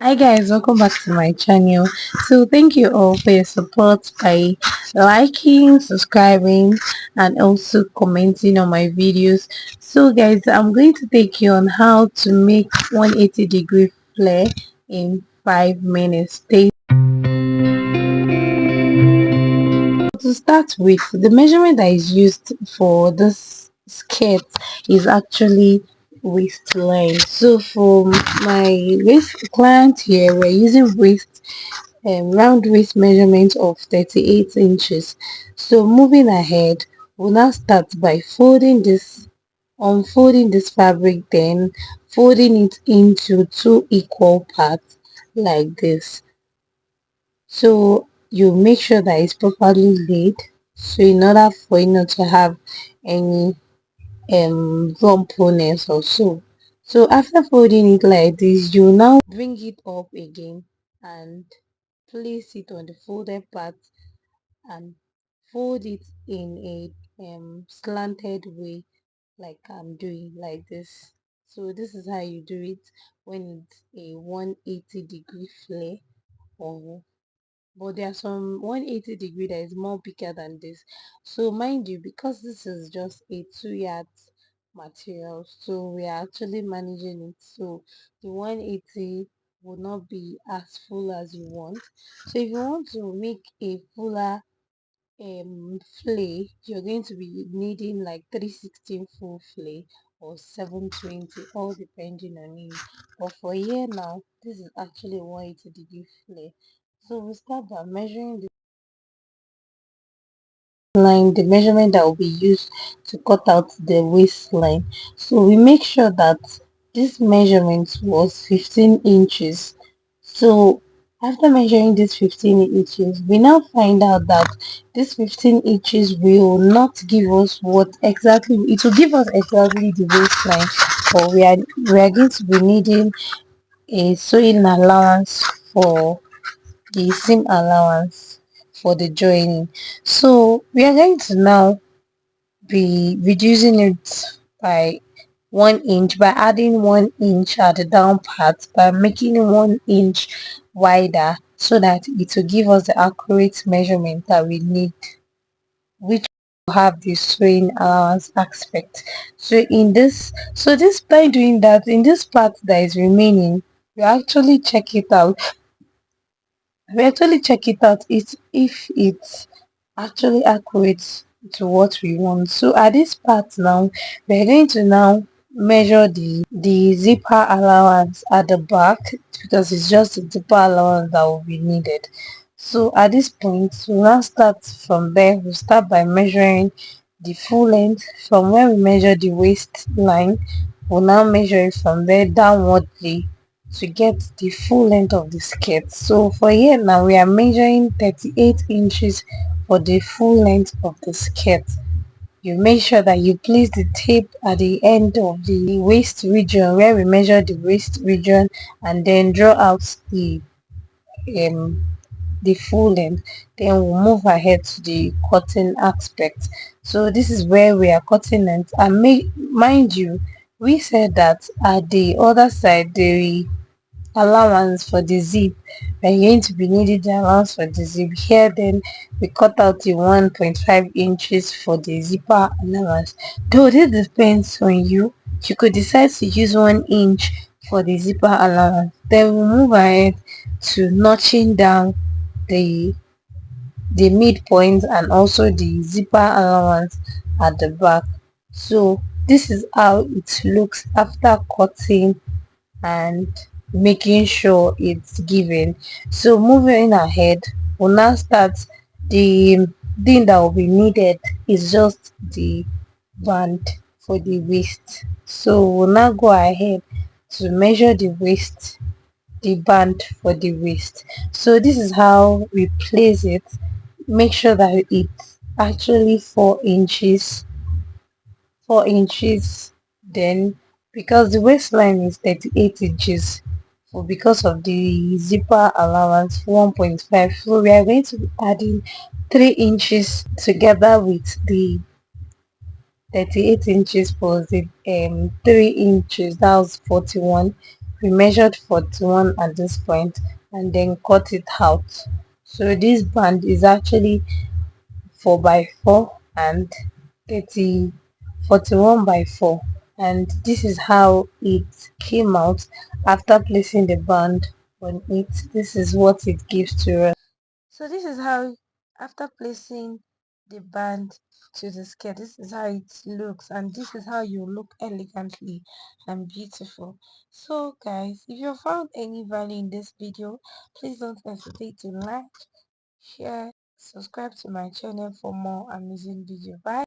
Hi guys, welcome back to my channel. So thank you all for your support by liking, subscribing, and also commenting on my videos. So guys, I'm going to take you on how to make 180-degree flare in 5 minutes. To start with, the measurement that is used for this skirt is actually waistline. So for my waist client here, we're using round waist measurement of 38 inches. So moving ahead, we'll now start by unfolding this fabric, then folding it into two equal parts like this. So you make sure that it's properly laid, so in order for you not to have any lumpiness or so. So after folding it like this, you now bring it up again and place it on the folded part and fold it in a slanted way, like I'm doing like this. So this is how you do it when it's a 180-degree flare, or but there are some 180-degree that is more bigger than this. So mind you, because this is just a 2 yards material, so we are actually managing it, so the 180 will not be as full as you want. So if you want to make a fuller flay, you're going to be needing like 316 full flay or 720, all depending on you. But for here now, this is actually 180-degree flay. So we start by measuring the measurement that will be used to cut out the waistline. So we make sure that this measurement was 15 inches. So after measuring this 15 inches, we now find out that this 15 inches will not give us what exactly, it will give us exactly the waistline, but we are going to be needing a sewing allowance for the seam allowance for the joining. So we are going to now be reducing it by 1 inch, by adding 1 inch at the down part, by making it 1 inch wider, so that it will give us the accurate measurement that we need, which will have the sewing allowance aspect. So this by doing that, in this part that is remaining, we actually check it out. We actually check it out if it's actually accurate to what we want. So at this part now, we're going to now measure the zipper allowance at the back, because it's just the zipper allowance that will be needed. So at this point, we'll now start from there. We'll start by measuring the full length from where we measure the waistline. We'll now measure it from there downwardly to get the full length of the skirt. So for here now, we are measuring 38 inches for the full length of the skirt. You make sure that you place the tape at the end of the waist region where we measure the waist region, and then draw out um the full length. Then we'll move ahead to the cutting aspect. So this is where we are cutting it, and mind you, we said that at the other side the allowance for the zip, we're going to be needing the allowance for the zip here. Then we cut out the 1.5 inches for the zipper allowance, though this depends on you. You could decide to use 1 inch for the zipper allowance. Then we'll move ahead to notching down the midpoint and also the zipper allowance at the back. So this is how it looks after cutting and making sure it's given. So moving ahead, we'll now start. The thing that will be needed is just the band for the waist. So we'll now go ahead to measure the band for the waist. So this is how we place it. Make sure that it's actually 4 inches. Then because the waistline is 38 inches, so because of the zipper allowance 1.5, so we are going to be adding 3 inches together with the 38 inches plus the 3 inches, that was 41. we measured 41 at this point and then cut it out. So this band is actually 4 by 4 and 30 41 by 4, and this is how it came out after placing the band on it. This is what it gives to us. So this is how, after placing the band to the skirt, this is how it looks, and this is how you look elegantly and beautiful. So guys, if you found any value in this video, please don't hesitate to like, share, subscribe to my channel for more amazing video. Bye.